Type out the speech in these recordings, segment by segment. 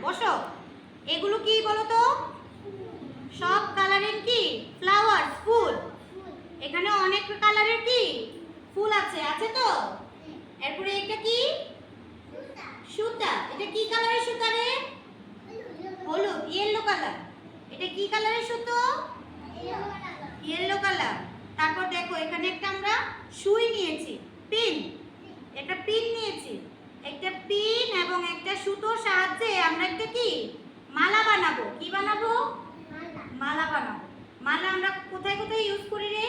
বসো। এগুলো কি বলো তো? সব কালারিং কি ফ্লাওয়ার, ফুল। এখানে অনেক কালারের কি ফুল আছে, আছে তো? এরপরে এটা কি? সুতা। এটা কি কালারের সুতা রে? হলুদ, ইয়েলো কালার। এটা কি কালারের সুতো? Yellow colour. তারপর দেখো এখানে একটা আমরা সুই নিয়েছি, পিন। একটা পিন নিয়েছি, একটা পিন এবং একটা সুতোর সাহায্যে আমরা একটা কি মালা বানাবো। কি বানাবো? মালা বানাবো। মালা আমরা কোথায় কোথায় ইউজ করি রে?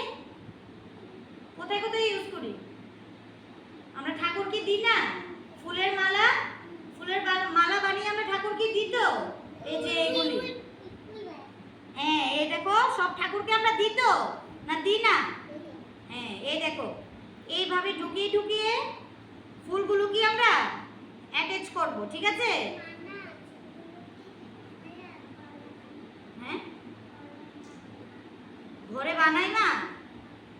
কোথায় কোথায় ইউজ করি? আমরা ঠাকুরকে দিই না ফুলের মালা? ফুলের মালা বানিয়ে আমরা ঠাকুরকে দিই তো। এই যে এইগুলি, হ্যাঁ এই দেখো সব ঠাকুরকে আমরা দিই তো, না দিই না? হ্যাঁ এই দেখো এইভাবে ঢুকিয়ে ঢুকিয়ে ফুলগুলো কি আমরা অ্যাটাচ করব, ঠিক আছে? হ্যাঁ ঘরে বানাই না?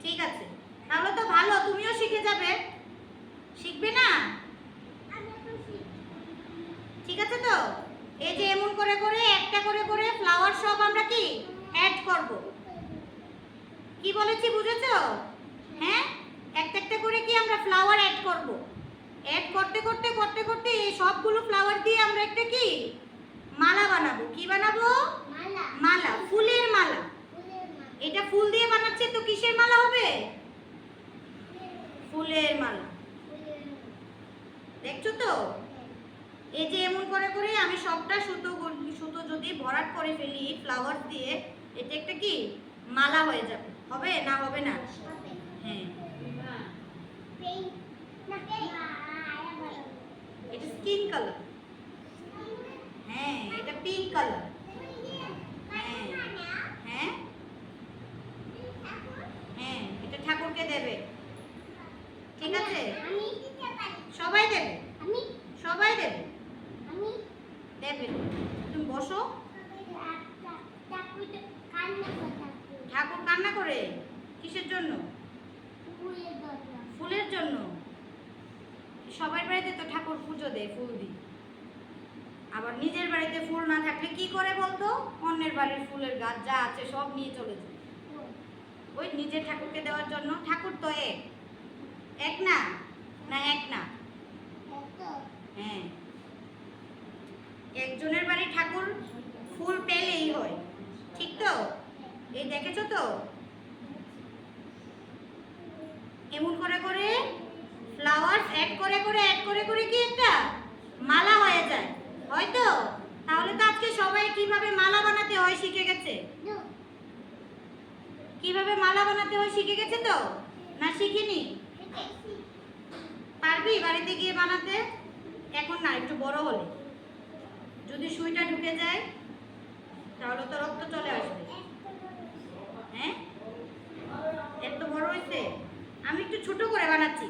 ঠিক আছে, তাহলে তো ভালো, তুমিও শিখে যাবে। শিখবে না? ঠিক আছে তো। এই যে এমন করে করে একটা করে করে ফ্লাওয়ার সব আমরা কি অ্যাড করব। কি বলেছি বুঝেছো? হ্যাঁ একটা একটা করে কি আমরা ফ্লাওয়ার অ্যাড করব। অ্যাড করতে করতে করতে করতে এই সবগুলো ফ্লাওয়ার দিয়ে আমরা একটা কি মালা বানাবো। কি বানাবো? মালা, ফুলের মালা। এটা ফুল দিয়ে বানাচ্ছে তো কিসের মালা হবে? ফুলের মালা। দেখছো তো? এই যে এমন করে করে আমি সবটা সুতো সুতো যদি ভরাট করে ফেলি ফ্লাওয়ার দিয়ে, এটা একটা কি মালা হয়ে যাবে। হবে না? হবে না? হ্যাঁ এটা স্কিন কালার। হ্যাঁ এটা পিঙ্ক কালার। হ্যাঁ হ্যাঁ হ্যাঁ এটা ঠাকুরকে দেবে, ঠিক আছে? সবাই দেবে, সবাই দেবে, দেবে। তুমি বসো। ঠাকুর কান্না করে কিসের জন্য? ফুলের জন্য। সবার বাড়িতে তো ঠাকুর পুজো দেয় ফুল দিয়ে। আবার নিজের বাড়িতে ফুল না থাকলে কি করে বলতো? অন্যের বাড়ির ফুলের গাছ যা আছে সব নিয়ে চলে যায় ওই নিজের ঠাকুরকে দেওয়ার জন্য। ঠাকুর তো এক, এক না? না এক না? হ্যাঁ একজনের বাড়ি ঠাকুর ফুল পেলেই হয়, ঠিক তো? এই দেখেছো তো এমন করে করে ফ্লাওয়ার্স অ্যাড করে করে অ্যাড করে করে কি একটা মালা হয়ে যায়, হয়তো? তাহলে তো আজকে সবাই কিভাবে মালা বানাতে হয় শিখে গেছে। কিভাবে মালা বানাতে হয় শিখে গেছে তো, না শিখিনি? পারবি বাড়িতে গিয়ে বানাতে? এখন না, একটু বড় হলে। যদি সুইটা ঢুকে যায় তাহলে তো রক্ত চলে আসবে। হ্যাঁ এত বড় হয়েছে, আমি একটু ছোট করে বানাচ্ছি।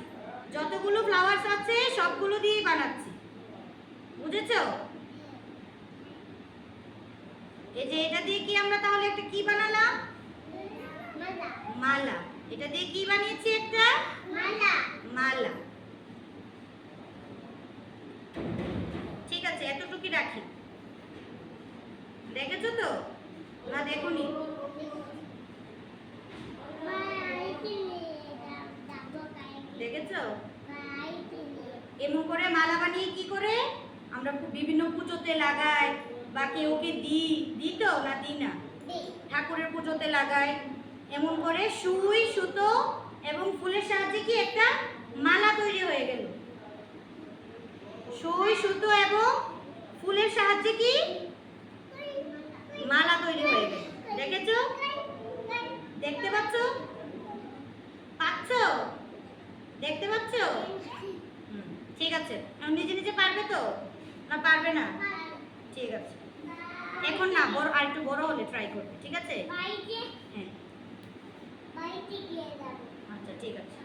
যতগুলো ফ্লাওয়ার্স আছে সবগুলো দিয়েই বানাচ্ছি, বুঝেছো? এই যে এটা দিয়ে কি আমরা তাহলে একটা কি বানালাম? মালা। এটা দিয়ে কি বানিয়েছি? একটা মালা। মালা। ঠিক আছে এতটুকুই রাখি। দেখেছো তো না দেখোনি? দেখেছো এমন করে মালা বানিয়ে কি করে আমরা বিভিন্ন পুজোতে লাগাই বা কেউকে দিই তো, না দিই না? ঠাকুরের পুজোতে লাগাই। এমন করে সুই সুতো এবং ফুলের সাহায্যে কি একটা মালা তৈরি হয়ে গেল। সুই সুতো এবং ফুলের সাহায্যে কি মালা তৈরি হয়ে গেল। দেখেছো? দেখতে পাচ্ছ? পাচ্ছ? দেখতে পাচ্ছ? ঠিক আছে নিজে নিজে পারবে তো, না পারবে না? ঠিক আছে এখন না, বড় আর একটু বড় হলে ট্রাই করবে, ঠিক আছে? হ্যাঁ আচ্ছা ঠিক আছে।